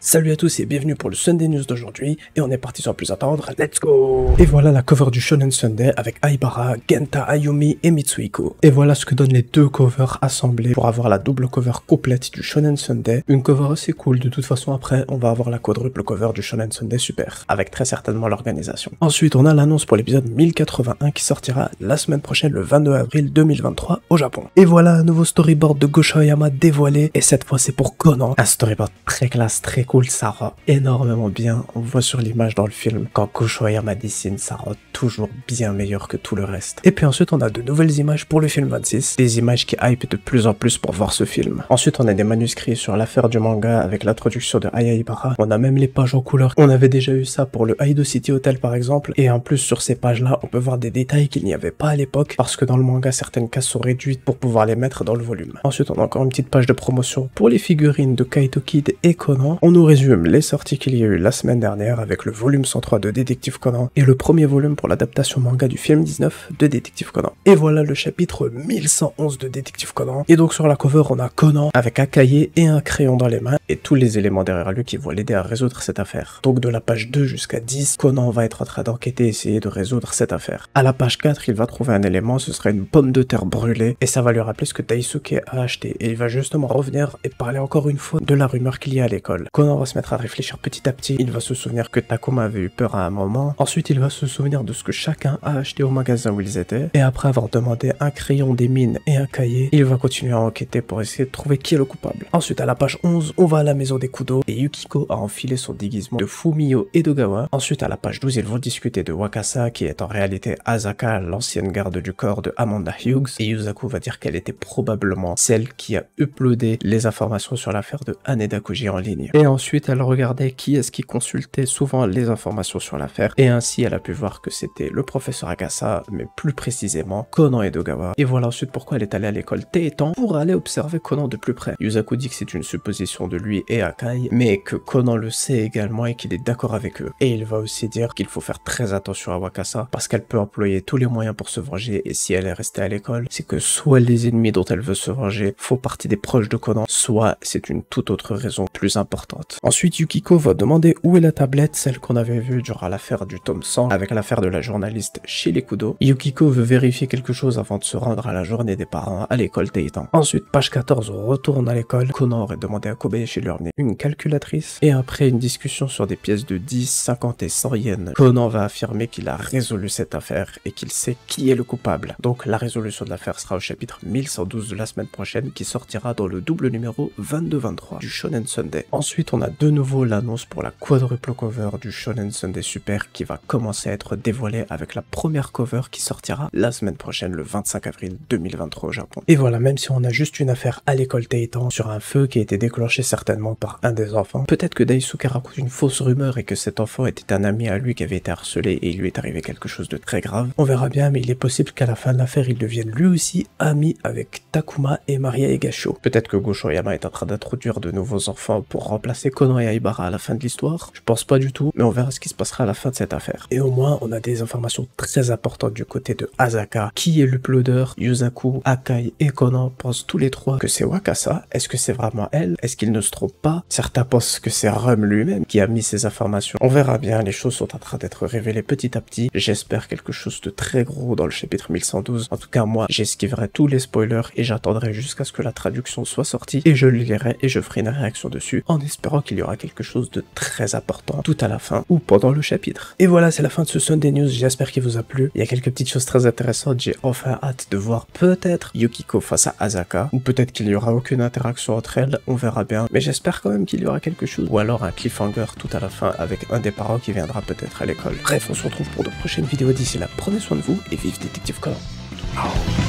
Salut à tous et bienvenue pour le Sunday News d'aujourd'hui, et on est parti sans plus attendre, let's go! Et voilà la cover du Shonen Sunday avec Aibara, Genta, Ayumi et Mitsuhiko. Et voilà ce que donnent les deux covers assemblés pour avoir la double cover complète du Shonen Sunday. Une cover assez cool, de toute façon après on va avoir la quadruple cover du Shonen Sunday Super, avec très certainement l'organisation. Ensuite on a l'annonce pour l'épisode 1081 qui sortira la semaine prochaine le 22 avril 2023 au Japon. Et voilà un nouveau storyboard de Gosho Aoyama dévoilé, et cette fois c'est pour Conan. Un storyboard très classe, très cool, ça rend énormément bien. On voit sur l'image dans le film, quand Gosho Aoyama dessine, ça rend toujours bien meilleur que tout le reste. Et puis ensuite on a de nouvelles images pour le film 26, des images qui hype de plus en plus pour voir ce film. Ensuite on a des manuscrits sur l'affaire du manga avec l'introduction de Aya Ibara. On a même les pages en couleur. On avait déjà eu ça pour le Aido City Hotel par exemple, et en plus sur ces pages là on peut voir des détails qu'il n'y avait pas à l'époque, parce que dans le manga certaines cases sont réduites pour pouvoir les mettre dans le volume. Ensuite on a encore une petite page de promotion pour les figurines de Kaito Kid et Conan. On nous résume les sorties qu'il y a eu la semaine dernière avec le volume 103 de Détective Conan et le premier volume pour l'adaptation manga du film 19 de Détective Conan. Et voilà le chapitre 1111 de Détective Conan. Et donc sur la cover on a Conan avec un cahier et un crayon dans les mains et tous les éléments derrière lui qui vont l'aider à résoudre cette affaire. Donc de la page 2 jusqu'à 10, Conan va être en train d'enquêter et essayer de résoudre cette affaire. À la page 4, il va trouver un élément, ce sera une pomme de terre brûlée, et ça va lui rappeler ce que Daisuke a acheté. Et il va justement revenir et parler encore une fois de la rumeur qu'il y a à l'école. Conan va se mettre à réfléchir petit à petit, il va se souvenir que Takuma avait eu peur à un moment. Ensuite il va se souvenir de ce que chacun a acheté au magasin où ils étaient, et après avoir demandé un crayon, des mines et un cahier, il va continuer à enquêter pour essayer de trouver qui est le coupable. Ensuite à la page 11, on va à la maison des Kudo, et Yukiko a enfilé son déguisement de Fumio Edogawa. Ensuite à la page 12, ils vont discuter de Wakasa, qui est en réalité Asaka, l'ancienne garde du corps de Amanda Hughes, et Yusaku va dire qu'elle était probablement celle qui a uploadé les informations sur l'affaire de Haneda Koji en ligne. Et ensuite elle regardait qui est-ce qui consultait souvent les informations sur l'affaire, et ainsi elle a pu voir que c'était le professeur Akasa, mais plus précisément Conan Edogawa. Et voilà ensuite pourquoi elle est allée à l'école Tétan pour aller observer Conan de plus près. Yusaku dit que c'est une supposition de lui et Akai, mais que Conan le sait également et qu'il est d'accord avec eux. Et il va aussi dire qu'il faut faire très attention à Wakasa parce qu'elle peut employer tous les moyens pour se venger, et si elle est restée à l'école, c'est que soit les ennemis dont elle veut se venger font partie des proches de Conan, soit c'est une toute autre raison plus importante. Ensuite Yukiko va demander où est la tablette, celle qu'on avait vue durant l'affaire du tome 100 avec l'affaire de la journaliste chez les Kudo. Yukiko veut vérifier quelque chose avant de se rendre à la journée des parents à l'école Teitan. Ensuite page 14, on retourne à l'école. Conan aurait demandé à Kobayashi de lui ramener une calculatrice, et après une discussion sur des pièces de 10, 50 et 100 yens, Conan va affirmer qu'il a résolu cette affaire et qu'il sait qui est le coupable. Donc la résolution de l'affaire sera au chapitre 1112 de la semaine prochaine, qui sortira dans le double numéro 22-23 du Shonen Sunday. Ensuite on a de nouveau l'annonce pour la quadruple cover du Shonen Sunday Super qui va commencer à être dévoilée avec la première cover qui sortira la semaine prochaine le 25 avril 2023 au Japon. Et voilà, même si on a juste une affaire à l'école Teitan sur un feu qui a été déclenché certainement par un des enfants, peut-être que Daisuke raconte une fausse rumeur et que cet enfant était un ami à lui qui avait été harcelé et il lui est arrivé quelque chose de très grave. On verra bien, mais il est possible qu'à la fin de l'affaire il devienne lui aussi ami avec Takuma et Maria Higasho. Peut-être que Gosho Aoyama est en train d'introduire de nouveaux enfants pour remplacer Conan et Aibara à la fin de l'histoire. Je pense pas du tout, mais on verra ce qui se passera à la fin de cette affaire. Et au moins on a des informations très importantes du côté de Asaka. Qui est l'uploader? Yusaku, Akai et Conan pensent tous les trois que c'est Wakasa. Est-ce que c'est vraiment elle? Est-ce qu'il ne se trompe pas? Certains pensent que c'est Rum lui-même qui a mis ces informations. On verra bien, les choses sont en train d'être révélées petit à petit. J'espère quelque chose de très gros dans le chapitre 1112. En tout cas moi, j'esquiverai tous les spoilers et j'attendrai jusqu'à ce que la traduction soit sortie et je le lirai et je ferai une réaction dessus en espérant qu'il y aura quelque chose de très important tout à la fin ou pendant le chapitre. Et voilà, c'est la fin de ce Sunday News, j'espère qu'il vous a plu. Il y a quelques petites choses très intéressantes, j'ai enfin hâte de voir peut-être Yukiko face à Asaka, ou peut-être qu'il n'y aura aucune interaction entre elles, on verra bien, mais j'espère quand même qu'il y aura quelque chose, ou alors un cliffhanger tout à la fin avec un des parents qui viendra peut-être à l'école. Bref, on se retrouve pour de prochaines vidéos, d'ici là, prenez soin de vous et vive Détective Conan. Ciao.